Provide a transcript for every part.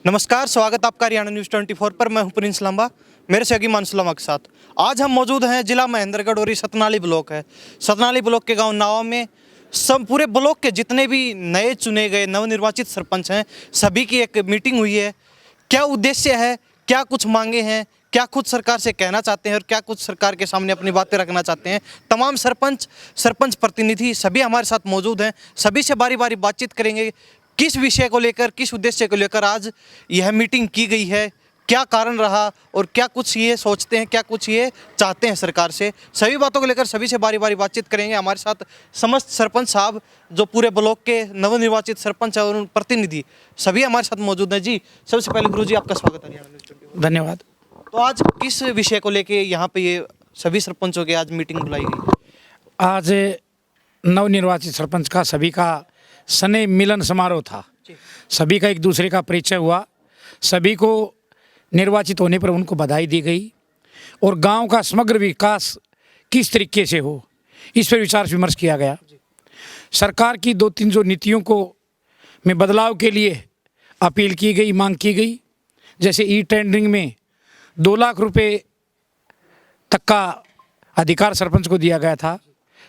नमस्कार, स्वागत आपका हरियाणा न्यूज़ 24 पर। मैं हूं प्रिंस लांबा, मेरे सहयोगी मानसुलमा के साथ। आज हम मौजूद हैं जिला महेंद्रगढ़ और ये सतनाली ब्लॉक है। सतनाली ब्लॉक के गांव नावा में सब पूरे ब्लॉक के जितने भी नए चुने गए नवनिर्वाचित सरपंच हैं, सभी की एक मीटिंग हुई है। क्या उद्देश्य है, क्या कुछ मांगे हैं, क्या कुछ सरकार से कहना चाहते हैं और क्या कुछ सरकार के सामने अपनी बातें रखना चाहते हैं, तमाम सरपंच प्रतिनिधि सभी हमारे साथ मौजूद हैं। सभी से बारी बारी बातचीत करेंगे किस विषय को लेकर, किस उद्देश्य को लेकर आज यह मीटिंग की गई है, क्या कारण रहा और क्या कुछ ये सोचते हैं, क्या कुछ ये चाहते हैं सरकार से। सभी बातों को लेकर सभी से बारी बारी बातचीत करेंगे। हमारे साथ समस्त सरपंच साहब जो पूरे ब्लॉक के नवनिर्वाचित सरपंच और प्रतिनिधि सभी हमारे साथ मौजूद हैं। जी, सबसे पहले गुरु जी आपका स्वागत है हरियाणा न्यूज़ 24। धन्यवाद। तो आज किस विषय को लेके यहाँ पे ये सभी सरपंचों की आज मीटिंग बुलाई गई? आज नवनिर्वाचित सरपंच का सभी का स्नेह मिलन समारोह था। सभी का एक दूसरे का परिचय हुआ, सभी को निर्वाचित होने पर उनको बधाई दी गई और गांव का समग्र विकास किस तरीके से हो इस पर विचार विमर्श किया गया। सरकार की 2-3 जो नीतियों को में बदलाव के लिए अपील की गई, मांग की गई। जैसे ई टेंडरिंग में 2 लाख रुपए तक का अधिकार सरपंच को दिया गया था।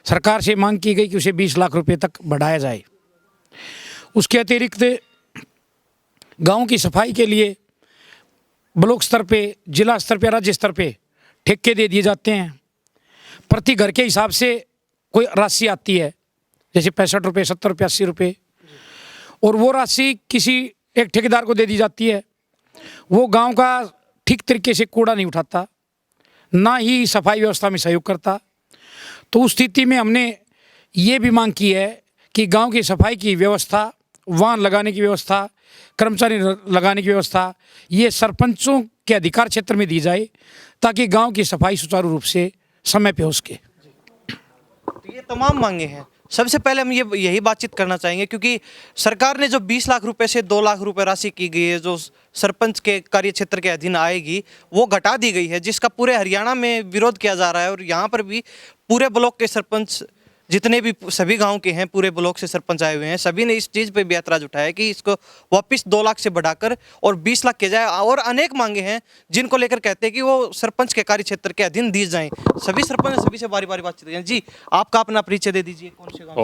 सरकार से मांग की गई कि उसे 20 लाख रुपए तक बढ़ाया जाए। उसके अतिरिक्त गांव की सफाई के लिए ब्लॉक स्तर पे, जिला स्तर पे, राज्य स्तर पे ठेके दे दिए जाते हैं। प्रति घर के हिसाब से कोई राशि आती है, जैसे 65 रुपये, 70 रुपये, 80 रुपये, और वो राशि किसी एक ठेकेदार को दे दी जाती है। वो गांव का ठीक तरीके से कूड़ा नहीं उठाता, ना ही सफाई व्यवस्था में सहयोग करता। तो उस स्थिति में हमने ये भी मांग की है कि गांव की सफाई की व्यवस्था, वाहन लगाने की व्यवस्था, कर्मचारी लगाने की व्यवस्था, ये सरपंचों के अधिकार क्षेत्र में दी जाए ताकि गांव की सफाई सुचारू रूप से समय पे हो सके। तो ये तमाम मांगे हैं। सबसे पहले हम यही बातचीत करना चाहेंगे क्योंकि सरकार ने जो 20 लाख रुपए से 2 लाख रुपए राशि की गई है, जो सरपंच के कार्य क्षेत्र के अधीन आएगी, वो घटा दी गई है, जिसका पूरे हरियाणा में विरोध किया जा रहा है। और यहाँ पर भी पूरे ब्लॉक के सरपंच जितने भी सभी गांव के हैं, पूरे ब्लॉक से सरपंच आए हुए हैं, सभी ने इस चीज़ पे भी ऐतराज उठाया है कि इसको वापस 2 लाख से बढ़ाकर और 20 लाख किया जाए। और अनेक मांगे हैं जिनको लेकर कहते हैं कि वो सरपंच के कार्य क्षेत्र के अधीन दी जाएं। सभी सरपंच सभी से बारी बारी बातचीत करें। जी, आपका अपना परिचय दे दीजिए। कौन से गाँव?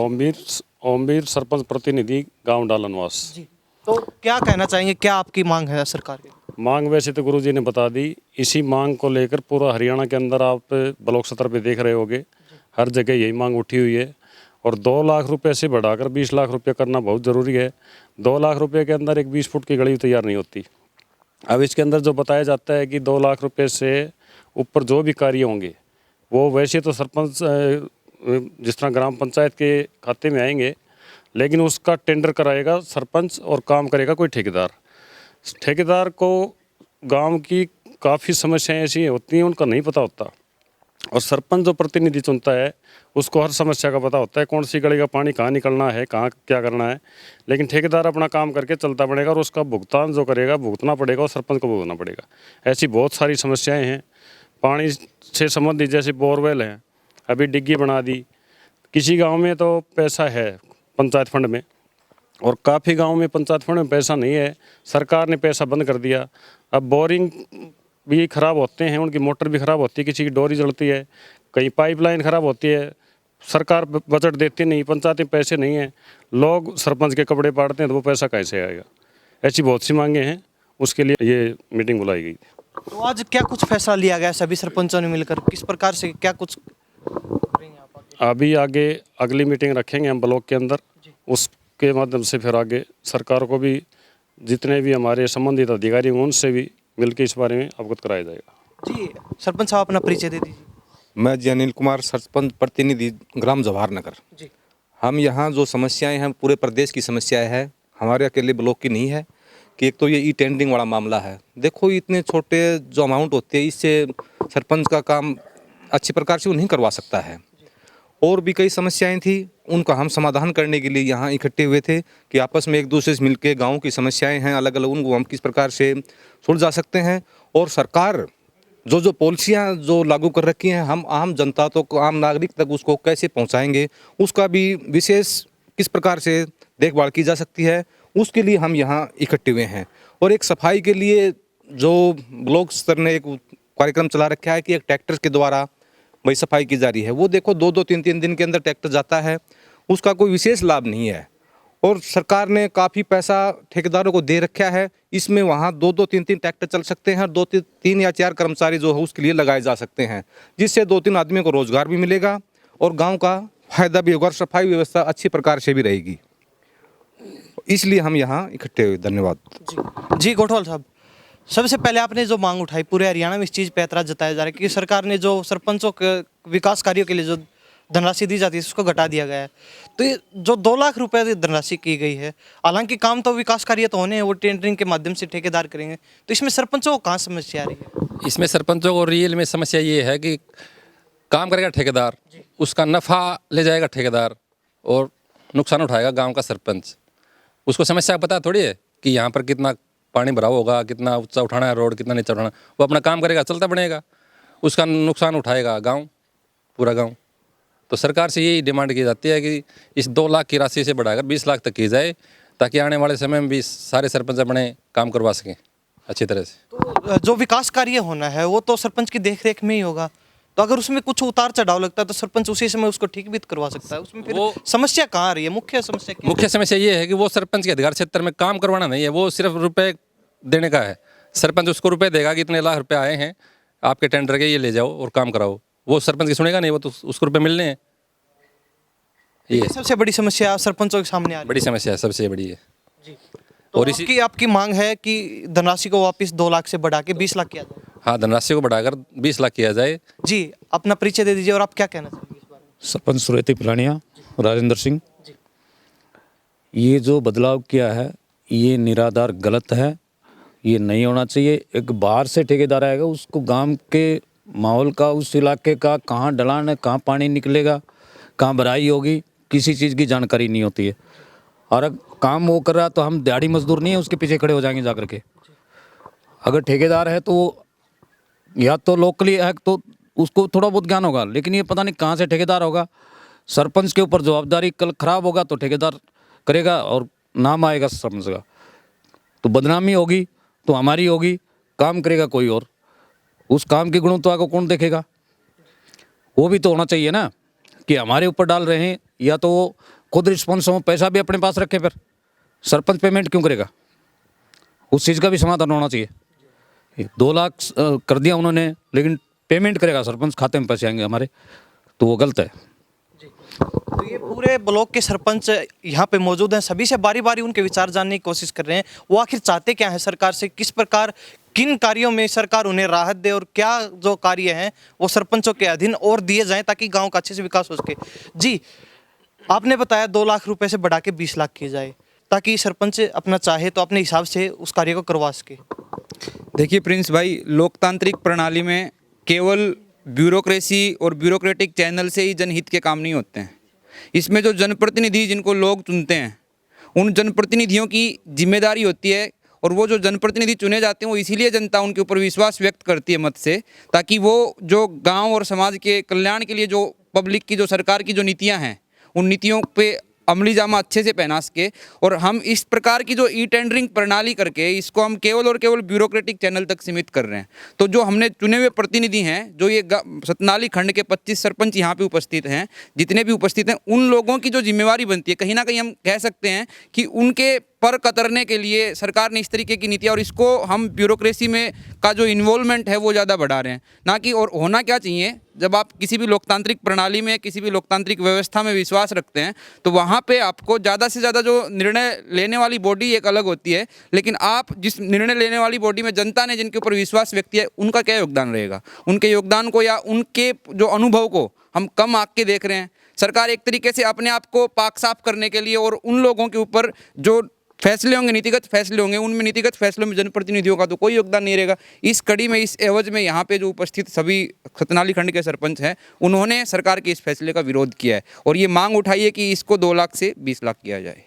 ओमवीर सरपंच प्रतिनिधि, गाँव डालनवास। जी, तो क्या कहना चाहेंगे, क्या आपकी मांग है सरकार की? मांग वैसे तो गुरुजी ने बता दी। इसी मांग को लेकर पूरा हरियाणा के अंदर आप ब्लॉक स्तर पे देख रहे होंगे, हर जगह यही मांग उठी हुई है। और 2 लाख रुपए से बढ़ाकर 20 लाख रुपए करना बहुत ज़रूरी है। 2 लाख रुपए के अंदर एक 20 फुट की गली तैयार नहीं होती। अब इसके अंदर जो बताया जाता है कि 2 लाख रुपए से ऊपर जो भी कार्य होंगे वो वैसे तो सरपंच जिस तरह ग्राम पंचायत के खाते में आएंगे, लेकिन उसका टेंडर कराएगा सरपंच और काम करेगा कोई ठेकेदार। ठेकेदार को गांव की काफ़ी समस्याएं ऐसी होती हैं उनका नहीं पता होता, और सरपंच जो प्रतिनिधि चुनता है उसको हर समस्या का पता होता है, कौन सी गली का पानी कहाँ निकलना है, कहाँ क्या करना है। लेकिन ठेकेदार अपना काम करके चलता पड़ेगा और उसका भुगतान जो करेगा भुगतना पड़ेगा और सरपंच को भुगतना पड़ेगा। ऐसी बहुत सारी समस्याएं हैं पानी से संबंधित। जैसे बोरवेल हैं, अभी डिग्गी बना दी। किसी गाँव में तो पैसा है पंचायत फंड में और काफ़ी गाँव में पंचायत फंड में पैसा नहीं है, सरकार ने पैसा बंद कर दिया। अब बोरिंग भी ख़राब होते हैं, उनकी मोटर भी ख़राब होती है, किसी की डोरी जलती है, कहीं पाइपलाइन ख़राब होती है, सरकार बजट देती नहीं, पंचायत में पैसे नहीं हैं, लोग सरपंच के कपड़े पाड़ते हैं, तो वो पैसा कैसे आएगा। ऐसी बहुत सी मांगे हैं, उसके लिए ये मीटिंग बुलाई गई। तो आज क्या कुछ फैसला लिया गया सभी सरपंचों ने मिलकर, किस प्रकार से क्या कुछ करेंगे आप आगे? अभी आगे अगली मीटिंग रखेंगे हम ब्लॉक के अंदर, उसके माध्यम से फिर आगे सरकार को भी, जितने भी हमारे संबंधित अधिकारी हैं उनसे भी मिलकर इस बारे में अवगत कराया जाएगा। जी, सरपंच साहब अपना परिचय दे दीजिए। मैं जी अनिल कुमार, सरपंच प्रतिनिधि, ग्राम जवाहर नगर। जी, हम यहाँ जो समस्याएं हैं पूरे प्रदेश की समस्याएं हैं, हमारे अकेले ब्लॉक की नहीं है। कि एक तो ये ई टेंडरिंग वाला मामला है। देखो, इतने छोटे जो अमाउंट होते हैं इससे सरपंच का काम अच्छी प्रकार से वो नहीं करवा सकता है। और भी कई समस्याएं थी, उनका हम समाधान करने के लिए यहाँ इकट्ठे हुए थे कि आपस में एक दूसरे से मिलकर गाँव की समस्याएँ हैं अलग अलग, उनको हम किस प्रकार से सुलझा सकते हैं। और सरकार जो पॉलिसियाँ जो लागू कर रखी हैं, हम आम जनता तक, आम नागरिक तक उसको कैसे पहुंचाएंगे, उसका भी विशेष किस प्रकार से देखभाल की जा सकती है, उसके लिए हम यहाँ इकट्ठे हुए हैं। और एक सफाई के लिए जो ब्लॉक स्तर ने एक कार्यक्रम चला रखा है कि एक ट्रैक्टर के द्वारा वही सफाई की जा रही है। वो देखो 2-2 3-3 दिन के अंदर ट्रैक्टर जाता है, उसका कोई विशेष लाभ नहीं है। और सरकार ने काफ़ी पैसा ठेकेदारों को दे रखा है, इसमें वहाँ 2-2 3-3 ट्रैक्टर चल सकते हैं और 2-3 या 4 कर्मचारी जो है उसके लिए लगाए जा सकते हैं, जिससे 2-3 आदमियों को रोजगार भी मिलेगा और गांव का फायदा भी होगा और सफाई व्यवस्था अच्छी प्रकार से भी रहेगी। इसलिए हम यहाँ इकट्ठे हुए। धन्यवाद। जी गोठवाल साहब, सबसे पहले आपने जो मांग उठाई, पूरे हरियाणा में इस चीज़ पे ऐतराज जताया जा रहा है कि सरकार ने जो सरपंचों के विकास कार्यों के लिए जो धनराशि दी जाती है उसको घटा दिया गया है। तो ये जो 2 लाख रुपए की धनराशि की गई है, हालांकि काम तो विकास कार्य तो होने हैं, वो टेंडरिंग के माध्यम से ठेकेदार करेंगे, तो इसमें सरपंचों को कहाँ समस्या आ रही है? इसमें सरपंचों को रियल में समस्या ये है कि काम करेगा ठेकेदार, उसका नफ़ा ले जाएगा ठेकेदार और नुकसान उठाएगा गांव का सरपंच। उसको समस्या पता थोड़ी है कि यहाँ पर कितना पानी भराव होगा, कितना ऊंचा उठाना है रोड, कितना नीचा उठाना। वो अपना काम करेगा, चलता बनेगा, उसका नुकसान उठाएगा गांव, पूरा गांव। तो सरकार से यही डिमांड की जाती है कि इस 2 लाख की राशि से बढ़ाकर 20 लाख तक की जाए, ताकि आने वाले समय में भी सारे सरपंच अपने काम करवा सकें अच्छी तरह से। तो जो विकास कार्य होना है वो तो सरपंच की देख रेख में ही होगा, तो अगर उसमें कुछ उतार चढ़ाव लगता है तो सरपंच उसी समय उसको ठीक भी करवा सकता है। उसमें फिर समस्या कहाँ आ रही है? मुख्य समस्या क्या है? मुख्य समस्या ये है कि वो सरपंच के अधिकार क्षेत्र में काम करवाना नहीं है, वो सिर्फ रुपए देने का है। सरपंच उसको रुपए देगा कि इतने लाख रुपए आए हैं आपके टेंडर के, ये ले जाओ और काम कराओ। वो सरपंच की सुनेगा नहीं, वो तो उसको रुपए मिलने हैं। ये सबसे बड़ी समस्या सरपंचों के सामने आ रही बड़ी समस्या है, सबसे बड़ी है। है। तो और इसी आपकी मांग है कि धनराशि को वापस 2 लाख से बढ़ा के 20 लाख किया जाए। हाँ, धनराशि को बढ़ाकर 20 लाख किया जाए। जी, अपना परिचय दे दीजिए और आप क्या कहना चाहेंगे इस बारे में? सरपंच सुरेती पिलानिया, राजेंद्र सिंह। ये जो बदलाव किया है ये निराधार गलत है, ये नहीं होना चाहिए। एक बाहर से ठेकेदार आएगा, उसको गांव के माहौल का, उस इलाके का, कहाँ ढलान है, कहाँ पानी निकलेगा, कहाँ भराई होगी, किसी चीज़ की जानकारी नहीं होती है। और काम वो कर रहा तो हम दिहाड़ी मजदूर नहीं है उसके पीछे खड़े हो जाएंगे जा करके। अगर ठेकेदार है तो या तो लोकली है तो उसको थोड़ा बहुत ज्ञान होगा, लेकिन ये पता नहीं कहाँ से ठेकेदार होगा। सरपंच के ऊपर जवाबदारी, कल खराब होगा तो ठेकेदार करेगा और नाम आएगा सरपंच का, तो बदनामी होगी तो हमारी होगी, काम करेगा कोई और। उस काम की गुणवत्ता को कौन देखेगा? वो भी तो होना चाहिए ना कि हमारे ऊपर डाल रहे हैं, या तो वो खुद रिस्पॉन्स हो, पैसा भी अपने पास रखे, फिर सरपंच पेमेंट क्यों करेगा? उस चीज़ का भी समाधान होना चाहिए। 2 लाख कर दिया उन्होंने, लेकिन पेमेंट करेगा सरपंच, खाते में पैसे आएंगे हमारे, तो वो गलत है। तो ये पूरे ब्लॉक के सरपंच यहाँ पे मौजूद हैं, सभी से बारी बारी उनके विचार जानने की कोशिश कर रहे हैं। वो आखिर चाहते क्या हैं सरकार से, किस प्रकार, किन कार्यों में सरकार उन्हें राहत दे और क्या जो कार्य हैं वो सरपंचों के अधीन और दिए जाएं ताकि गांव का अच्छे से विकास हो सके। जी, आपने बताया 2 लाख रुपए से बढ़ा के 20 लाख किए जाए ताकि सरपंच अपना चाहे तो अपने हिसाब से उस कार्य को करवा सके। देखिए प्रिंस भाई, लोकतांत्रिक प्रणाली में केवल ब्यूरोक्रेसी और ब्यूरोक्रेटिक चैनल से ही जनहित के काम नहीं होते हैं। इसमें जो जनप्रतिनिधि जिनको लोग चुनते हैं, उन जनप्रतिनिधियों की जिम्मेदारी होती है, और वो जो जनप्रतिनिधि चुने जाते हैं वो इसीलिए जनता उनके ऊपर विश्वास व्यक्त करती है मत से, ताकि वो जो गांव और समाज के कल्याण के लिए जो पब्लिक की, जो सरकार की जो नीतियां हैं, उन नीतियों पे अमली जामा अच्छे से पहना सके। और हम इस प्रकार की जो ई टेंडरिंग प्रणाली करके इसको हम केवल और केवल ब्यूरोक्रेटिक चैनल तक सीमित कर रहे हैं। तो जो हमने चुने हुए प्रतिनिधि हैं, जो ये सतनाली खंड के 25 सरपंच यहाँ पे उपस्थित हैं, जितने भी उपस्थित हैं, उन लोगों की जो जिम्मेवारी बनती है, कहीं ना कहीं हम कह सकते हैं कि उनके पर कतरने के लिए सरकार ने इस तरीके की नीतियाँ, और इसको हम ब्यूरोक्रेसी में का जो इन्वॉल्वमेंट है वो ज़्यादा बढ़ा रहे हैं, ना कि। और होना क्या चाहिए, जब आप किसी भी लोकतांत्रिक प्रणाली में, किसी भी लोकतांत्रिक व्यवस्था में विश्वास रखते हैं, तो वहाँ पे आपको ज़्यादा से ज़्यादा जो निर्णय लेने वाली बॉडी एक अलग होती है, लेकिन आप जिस निर्णय लेने वाली बॉडी में जनता ने जिनके ऊपर विश्वास व्यक्त किया, उनका क्या योगदान रहेगा? उनके योगदान को या उनके जो अनुभव को हम कम आंक के देख रहे हैं। सरकार एक तरीके से अपने आप को पाक साफ करने के लिए और उन लोगों के ऊपर जो फैसले होंगे, नीतिगत फैसले होंगे, उनमें नीतिगत फैसलों में जनप्रतिनिधियों का तो कोई योगदान नहीं रहेगा। इस कड़ी में, इस एवज में यहाँ पे जो उपस्थित सभी सतनाली खंड के सरपंच हैं, उन्होंने सरकार के इस फैसले का विरोध किया है और ये मांग उठाई है कि इसको 2 लाख से 20 लाख किया जाए।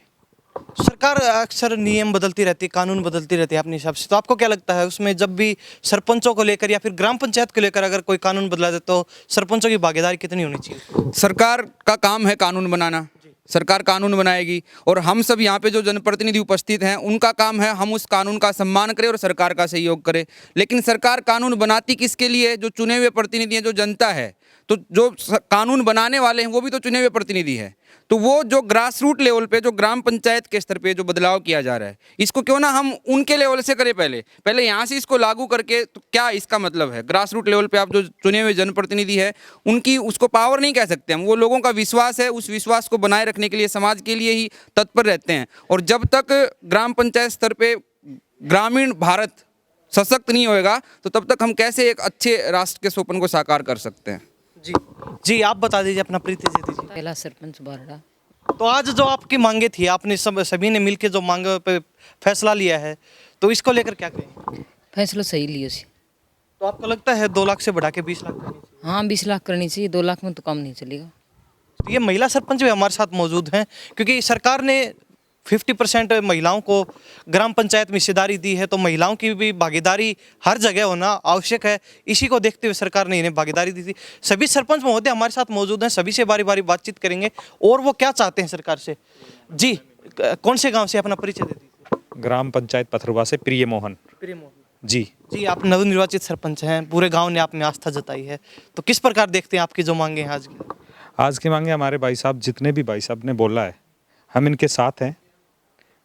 सरकार अक्सर नियम बदलती रहती है, कानून बदलती रहती है अपने हिसाब से, तो आपको क्या लगता है उसमें जब भी सरपंचों को लेकर या फिर ग्राम पंचायत को लेकर अगर कोई कानून बदला दे तो सरपंचों की भागीदारी कितनी होनी चाहिए? सरकार का काम है कानून बनाना, सरकार कानून बनाएगी, और हम सब यहाँ पे जो जनप्रतिनिधि उपस्थित हैं उनका काम है हम उस कानून का सम्मान करें और सरकार का सहयोग करें। लेकिन सरकार कानून बनाती किसके लिए है? जो चुने हुए प्रतिनिधि हैं, जो जनता है। तो जो कानून बनाने वाले हैं वो भी तो चुने हुए प्रतिनिधि हैं। तो वो जो ग्रास रूट लेवल पे, जो ग्राम पंचायत के स्तर पे जो बदलाव किया जा रहा है, इसको क्यों ना हम उनके लेवल से करें। पहले यहाँ से इसको लागू करके, तो क्या इसका मतलब है? ग्रास रूट लेवल पे आप जो चुने हुए जनप्रतिनिधि है उनकी, उसको पावर नहीं कह सकते हम, वो लोगों का विश्वास है, उस विश्वास को बनाए रखने के लिए समाज के लिए ही तत्पर रहते हैं। और जब तक ग्राम पंचायत स्तर पे ग्रामीण भारत सशक्त नहीं होएगा तो तब तक हम कैसे एक अच्छे राष्ट्र के स्वप्न को साकार कर सकते हैं। जी जी, आप बता दीजिए, अपना परिचय दे दीजिए। पहला सरपंच बारड़ा। तो आज जो आपकी मांगे थी, आपने सभी ने मिलकर जो मांग पे फैसला लिया है, तो इसको लेकर क्या कहेंगे? फैसला सही लियो सी। तो आपको लगता है 2 लाख से बढ़ा के 20 लाख करनी चाहिए? हाँ 20 लाख करनी चाहिए, 2 लाख में तो कम नहीं चलेगा। तो ये महिला सरपंच भी हमारे साथ मौजूद हैं, क्योंकि सरकार ने 50% महिलाओं को ग्राम पंचायत में हिस्सेदारी दी है, तो महिलाओं की भी भागीदारी हर जगह होना आवश्यक है। इसी को देखते हुए सरकार ने इन्हें भागीदारी दी थी। सभी सरपंच महोदय हमारे साथ मौजूद हैं, सभी से बारी बारी बातचीत करेंगे और वो क्या चाहते हैं सरकार से। जी, कौन से गांव से, अपना परिचय दे दीजिए। ग्राम पंचायत पथरुआ से प्रिय मोहन। प्रिय मोहन जी जी, आप नवनिर्वाचित सरपंच हैं, पूरे गांव ने आप में आस्था जताई है, तो किस प्रकार देखते हैं आपकी जो मांगे हैं आज की? आज की मांगे, हमारे भाई साहब, जितने भी भाई साहब ने बोला है, हम इनके साथ हैं।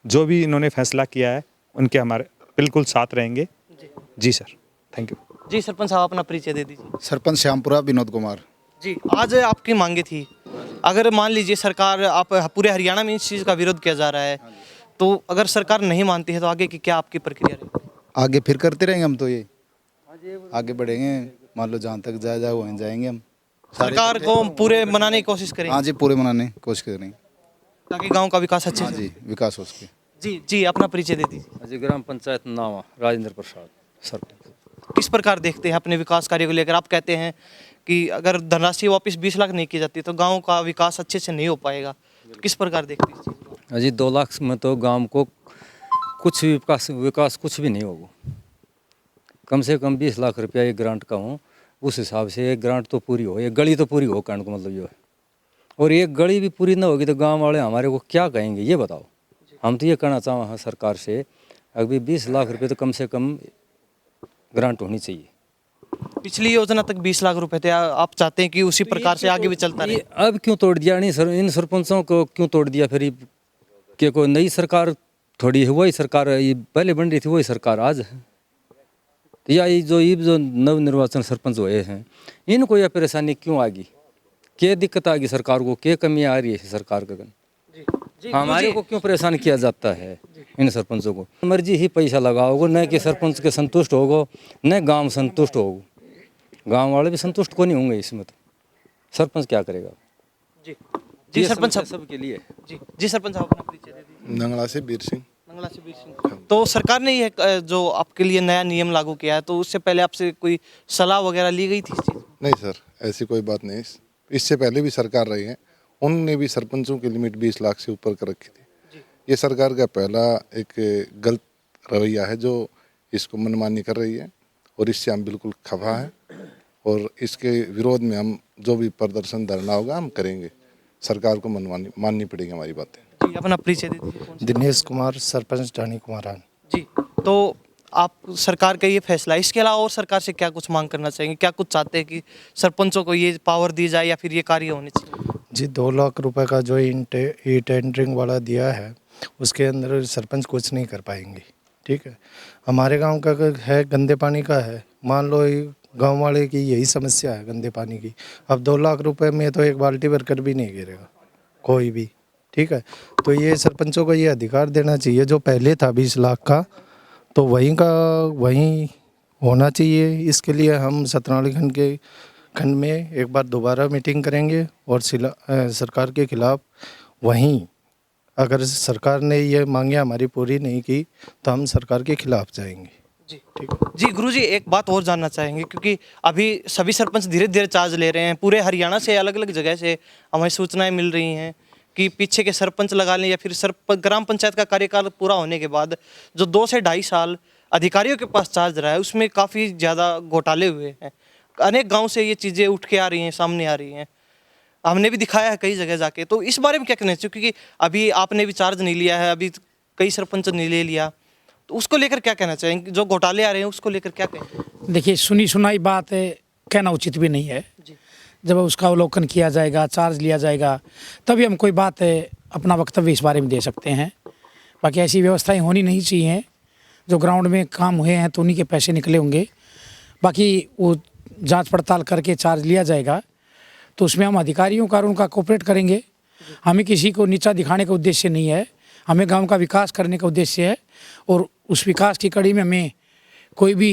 जो भी इन्होंने फैसला किया है उनके हमारे बिल्कुल साथ रहेंगे। जी सर, थैंक यू। जी सरपंच साहब, अपना परिचय दे दीजिए। सरपंच श्यामपुरा विनोद कुमार। जी, आज आपकी मांगे थी, अगर मान लीजिए सरकार, आप पूरे हरियाणा में इस चीज़ का विरोध किया जा रहा है, तो अगर सरकार नहीं मानती है तो आगे की क्या आपकी प्रक्रिया रहेगी? आगे फिर करते रहेंगे हम, तो ये आगे बढ़ेंगे, मान लो जहाँ तक जाए वहीं जाएंगे हम। सरकार को पूरे मनाने की कोशिश करेंगे? हाँ जी, पूरे मनाने की कोशिश करेंगे ताकि गांव का विकास अच्छे हाँ से। जी, विकास हो सके। जी जी, अपना परिचय दे दीजिए। जी, ग्राम पंचायत नावा राजेंद्र प्रसाद सरपंच। किस प्रकार देखते हैं अपने विकास कार्य को लेकर? आप कहते हैं कि अगर धनराशि वापस 20 लाख नहीं की जाती तो गांव का विकास अच्छे से नहीं हो पाएगा, तो किस प्रकार देखते हैं इस चीज़ को? जी, 2 लाख में तो गांव को कुछ भी विकास कुछ भी नहीं होगा। कम से कम 20 लाख रुपया एक ग्रांट का हो, उस हिसाब से एक ग्रांट तो पूरी हो, एक गली तो पूरी हो, कहने का मतलब ये है। और एक गली भी पूरी ना होगी तो गांव वाले हमारे को क्या कहेंगे, ये बताओ। हम तो ये कहना चाहें हैं सरकार से, अभी 20 लाख रुपए तो कम से कम ग्रांट होनी चाहिए। पिछली योजना तक 20 लाख रुपए थे, आप चाहते हैं कि उसी प्रकार से आगे भी चलता रहे? अब क्यों तोड़ दिया? नहीं सर, इन सरपंचों को क्यों तोड़ दिया? फिर कि कोई नई सरकार थोड़ी है, वही सरकार ये पहले बन रही थी, वही सरकार आज है। तो या ये जो नवनिर्वाचन सरपंच हुए हैं, इनको यह परेशानी क्यों आ गई? क्या दिक्कत आ गई सरकार को? क्या कमी आ रही है सरकार का? हमारे को क्यों परेशान किया जाता है इन सरपंचों को? मर्जी ही पैसा लगाओगे, न कि सरपंच के संतुष्ट होगो, न गांव संतुष्ट होगो। गांव वाले भी संतुष्ट को नहीं होंगे इसमें, तो सरपंच क्या करेगा? जी जी सरपंच साहब, सबके लिए। जी जी सरपंच साहब, अपना परिचय दे दीजिए। नंगला से वीर सिंह। मंगला से वीर सिंह। तो सरकार ने ये जो आपके लिए नया नियम लागू किया है, तो उससे पहले आपसे कोई सलाह वगैरह ली गई थी इस चीज़? नहीं सर, ऐसी कोई बात नहीं। इससे पहले भी सरकार रही है, उनने भी सरपंचों की लिमिट 20 लाख से ऊपर कर रखी थी। ये सरकार का पहला एक गलत रवैया है जो इसको मनमानी कर रही है, और इससे हम बिल्कुल खफा हैं, और इसके विरोध में हम जो भी प्रदर्शन धरना होगा हम करेंगे। सरकार को माननी पड़ेगी हमारी बातें। जी, अपना परिचय दे दीजिए। दिनेश कुमार, सरपंच टानी कुमारान। जी, तो आप सरकार का ये फैसला, इसके अलावा और सरकार से क्या कुछ मांग करना चाहेंगे? क्या कुछ चाहते हैं कि सरपंचों को ये पावर दी जाए या फिर ये कार्य होने चाहिए? जी, 2 लाख रुपए का जो ई टेंडरिंग वाला दिया है, उसके अंदर सरपंच कुछ नहीं कर पाएंगे। ठीक है, हमारे गांव का है, गंदे पानी का है। मान लो गांव वाले की यही समस्या है, गंदे पानी की। अब 2 लाख रुपए में तो एक बाल्टी भरकर भी नहीं गिरेगा कोई भी। ठीक है, तो ये सरपंचों को ये अधिकार देना चाहिए, जो पहले था 20 लाख का, तो वहीं का वहीं होना चाहिए। इसके लिए हम सतनाली खंड में एक बार दोबारा मीटिंग करेंगे और सरकार के खिलाफ वहीं, अगर सरकार ने ये मांगे हमारी पूरी नहीं की तो हम सरकार के खिलाफ जाएंगे। जी ठीक है। जी गुरुजी, एक बात और जानना चाहेंगे, क्योंकि अभी सभी सरपंच धीरे धीरे चार्ज ले रहे हैं। पूरे हरियाणा से अलग अलग जगह से हमें सूचनाएं मिल रही हैं कि पीछे के सरपंच लगा लें या फिर ग्राम पंचायत का कार्यकाल पूरा होने के बाद जो 2 से 2.5 साल अधिकारियों के पास चार्ज रहा है, उसमें काफ़ी ज़्यादा घोटाले हुए हैं। अनेक गांव से ये चीज़ें उठ के आ रही हैं, सामने आ रही हैं। हमने भी दिखाया है कई जगह जाके। तो इस बारे में क्या कहना चाहिए, क्योंकि अभी आपने भी चार्ज नहीं लिया है, अभी कई सरपंच ने ले लिया, तो उसको लेकर क्या कहना चाहेंगे, जो घोटाले आ रहे हैं उसको लेकर क्या कहेंगे? देखिए, सुनी सुनाई बात है, कहना उचित भी नहीं है। जब उसका अवलोकन किया जाएगा, चार्ज लिया जाएगा, तभी हम कोई बात है अपना वक्तव्य इस बारे में दे सकते हैं। बाकी ऐसी व्यवस्थाएं होनी नहीं चाहिए। जो ग्राउंड में काम हुए हैं तो उन्हीं के पैसे निकले होंगे, बाकी वो जांच पड़ताल करके चार्ज लिया जाएगा, तो उसमें हम अधिकारियों का और उनका कोऑपरेट करेंगे। हमें किसी को नीचा दिखाने का उद्देश्य नहीं है, हमें गांव का विकास करने का उद्देश्य है, और उस विकास की कड़ी में हमें कोई भी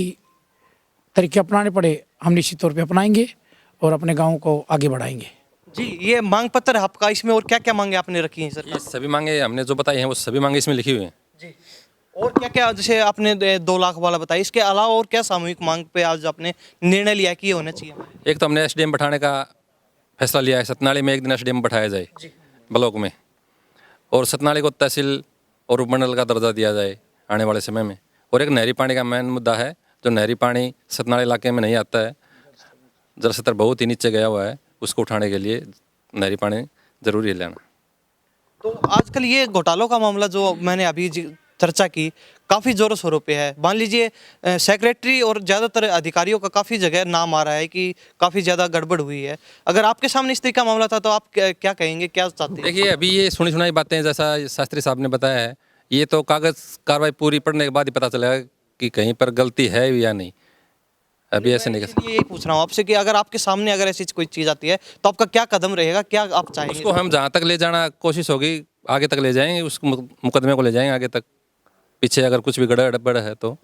तरीके अपनाने पड़े हम निश्चित तौर पे अपनाएंगे और अपने गांव को आगे बढ़ाएंगे। जी, ये मांग पत्र है आपका, इसमें और क्या क्या मांगे आपने रखी हैं सर? ये सभी मांगे हमने जो बताई हैं वो सभी मांगे इसमें लिखी हुई हैं। जी, और क्या क्या, जैसे आपने 2 लाख वाला बताया, इसके अलावा और क्या सामूहिक मांग पे आज आपने निर्णय लिया कि ये होना चाहिए? एक तो हमने एसडीएम बैठाने का फैसला लिया है, सतनाली में एक दिन एसडीएम बैठाया जाए ब्लॉक में, और सतनाली को तहसील और उपमंडल का दर्जा दिया जाए आने वाले समय में। और एक नहरी पानी का मेन मुद्दा है, जो नहरी पानी सतनाली इलाके में नहीं आता है, जल स्तर बहुत ही नीचे गया हुआ है, उसको उठाने के लिए नहरी पानी जरूरी है लेना। तो आजकल ये घोटालों का मामला जो मैंने अभी चर्चा की, काफ़ी ज़ोरों शोरों पे है। मान लीजिए सेक्रेटरी और ज़्यादातर अधिकारियों का काफ़ी जगह नाम आ रहा है कि काफ़ी ज़्यादा गड़बड़ हुई है। अगर आपके सामने इस तरह का मामला था तो आप क्या कहेंगे, क्या चाहते हैं? देखिए, अभी ये सुनी सुनाई बातें, जैसा शास्त्री साहब ने बताया है, ये तो कागज़ कार्रवाई पूरी पड़ने के बाद ही पता चलेगा कि कहीं पर गलती है या नहीं। अभी ऐसे नहीं कर सकते। यही पूछ रहा हूँ आपसे कि अगर आपके सामने अगर ऐसी कोई चीज़ आती है तो आपका क्या कदम रहेगा, क्या आप चाहेंगे? उसको हम जहाँ तक ले जाना कोशिश होगी, आगे तक ले जाएंगे, उस मुकदमे को ले जाएंगे आगे तक। पीछे अगर कुछ भी गड़बड़ है तो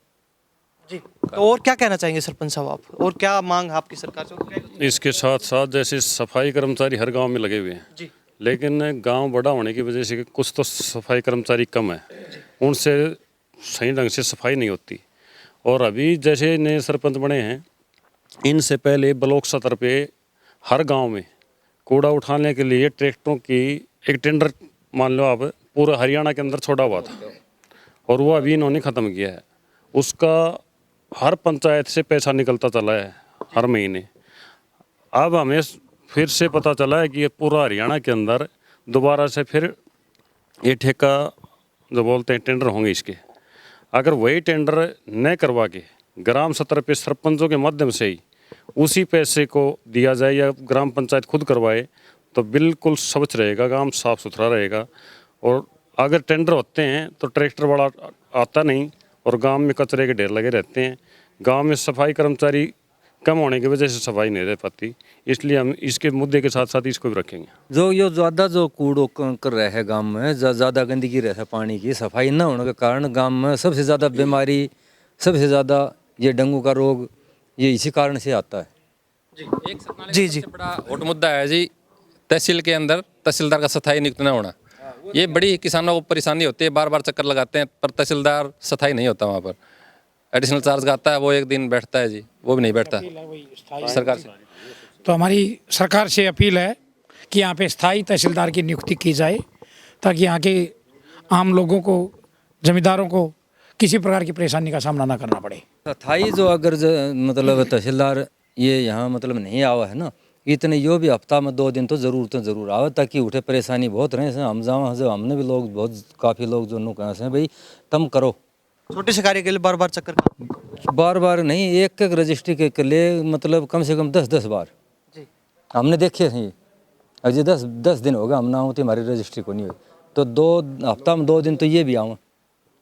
जी, तो और क्या कहना चाहेंगे सरपंच साहब आप, और क्या मांग है आपकी सरकार से? इसके साथ साथ जैसे सफाई कर्मचारी हर गांव में लगे हुए हैं जी, लेकिन गांव बड़ा होने की वजह से कुछ तो सफाई कर्मचारी कम है, उनसे सही ढंग से सफाई नहीं होती। और अभी जैसे नए सरपंच बने हैं, इनसे पहले ब्लॉक स्तर पे हर गांव में कूड़ा उठाने के लिए ट्रैक्टरों की एक टेंडर मान लो आप पूरा हरियाणा के अंदर छोड़ा हुआ था, और वो अभी इन्होंने ख़त्म किया है। उसका हर पंचायत से पैसा निकलता चला है हर महीने। अब हमें फिर से पता चला है कि ये पूरा हरियाणा के अंदर दोबारा से फिर ये ठेका जो बोलते हैं टेंडर होंगे इसके। अगर वही टेंडर न करवा के ग्राम स्तर पे सरपंचों के माध्यम से ही उसी पैसे को दिया जाए या ग्राम पंचायत खुद करवाए तो बिल्कुल स्वच्छ रहेगा, गांव साफ सुथरा रहेगा। और अगर टेंडर होते हैं तो ट्रैक्टर वाला आता नहीं और गांव में कचरे के ढेर लगे रहते हैं। गांव में सफाई कर्मचारी कम होने की वजह से सफाई नहीं रह पाती, इसलिए हम इसके मुद्दे के साथ साथ इसको भी रखेंगे। जो ये ज़्यादा जो कूड़ो कर रहे हैं गांव में, ज़्यादा गंदगी रहे है, पानी की सफाई न होने के कारण गांव में सबसे ज़्यादा बीमारी, सबसे ज़्यादा ये डेंगू का रोग ये इसी कारण से आता है। जी जी, बड़ा हॉट मुद्दा है जी, तहसील के अंदर तहसीलदार का स्थायी नियुक्त न होना। ये बड़ी किसानों को परेशानी होती है, बार बार चक्कर लगाते हैं पर तहसीलदार स्थायी नहीं होता वहाँ पर। एडिशनल चार्ज का आता है, वो एक दिन बैठता है जी, वो भी नहीं बैठता सरकार से। तो हमारी सरकार से अपील है कि यहाँ पे स्थायी तहसीलदार की नियुक्ति की जाए, ताकि यहाँ के आम लोगों को, जमींदारों को किसी प्रकार की परेशानी का सामना ना करना पड़े। स्थायी जो अगर मतलब तहसीलदार ये यहाँ मतलब नहीं आवा है ना, इतने यो भी हफ्ता में 2 दिन तो ज़रूर आवे, ताकि उठे परेशानी बहुत रहे। हम जावा जो हमने भी लोग बहुत काफ़ी लोग जो कहा से भाई तुम करो, छोटे से कार्य के लिए बार बार चक्कर, बार नहीं, एक रजिस्ट्री के लिए मतलब कम से कम 10 बार जी, हमने देखे हैं। अभी 10 दिन हो गए हम ना होती हमारी रजिस्ट्री को नहीं हुई, तो 2 हफ्ता में 2 दिन तो ये भी आवा,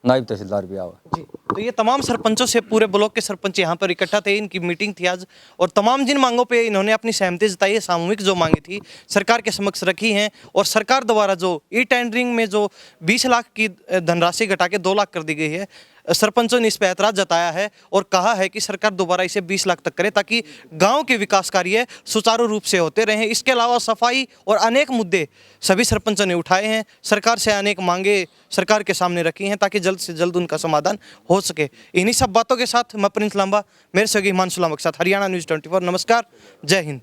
नायब तहसीलदार भी आवा जी। तो ये तमाम सरपंचों से पूरे ब्लॉक के सरपंच यहाँ पर इकट्ठा थे, इनकी मीटिंग थी आज, और तमाम जिन मांगों पे इन्होंने अपनी सहमति जताई है, सामूहिक जो मांगी थी सरकार के समक्ष रखी हैं, और सरकार द्वारा जो ई टेंडरिंग में जो 20 लाख की धनराशि घटा के 2 लाख कर दी गई है, सरपंचों ने इस पर ऐतराज जताया है और कहा है कि सरकार दोबारा इसे 20 लाख तक करे, ताकि गांव के विकास कार्य सुचारू रूप से होते रहें। इसके अलावा सफाई और अनेक मुद्दे सभी सरपंचों ने उठाए हैं, सरकार से अनेक मांगे सरकार के सामने रखी हैं, ताकि जल्द से जल्द उनका समाधान हो सके। इन्हीं सब बातों के साथ मैं प्रिंस लांबा, मेरे सहयोगी हिमांशु लांबा के साथ हरियाणा न्यूज़ 24। नमस्कार, जय हिंद।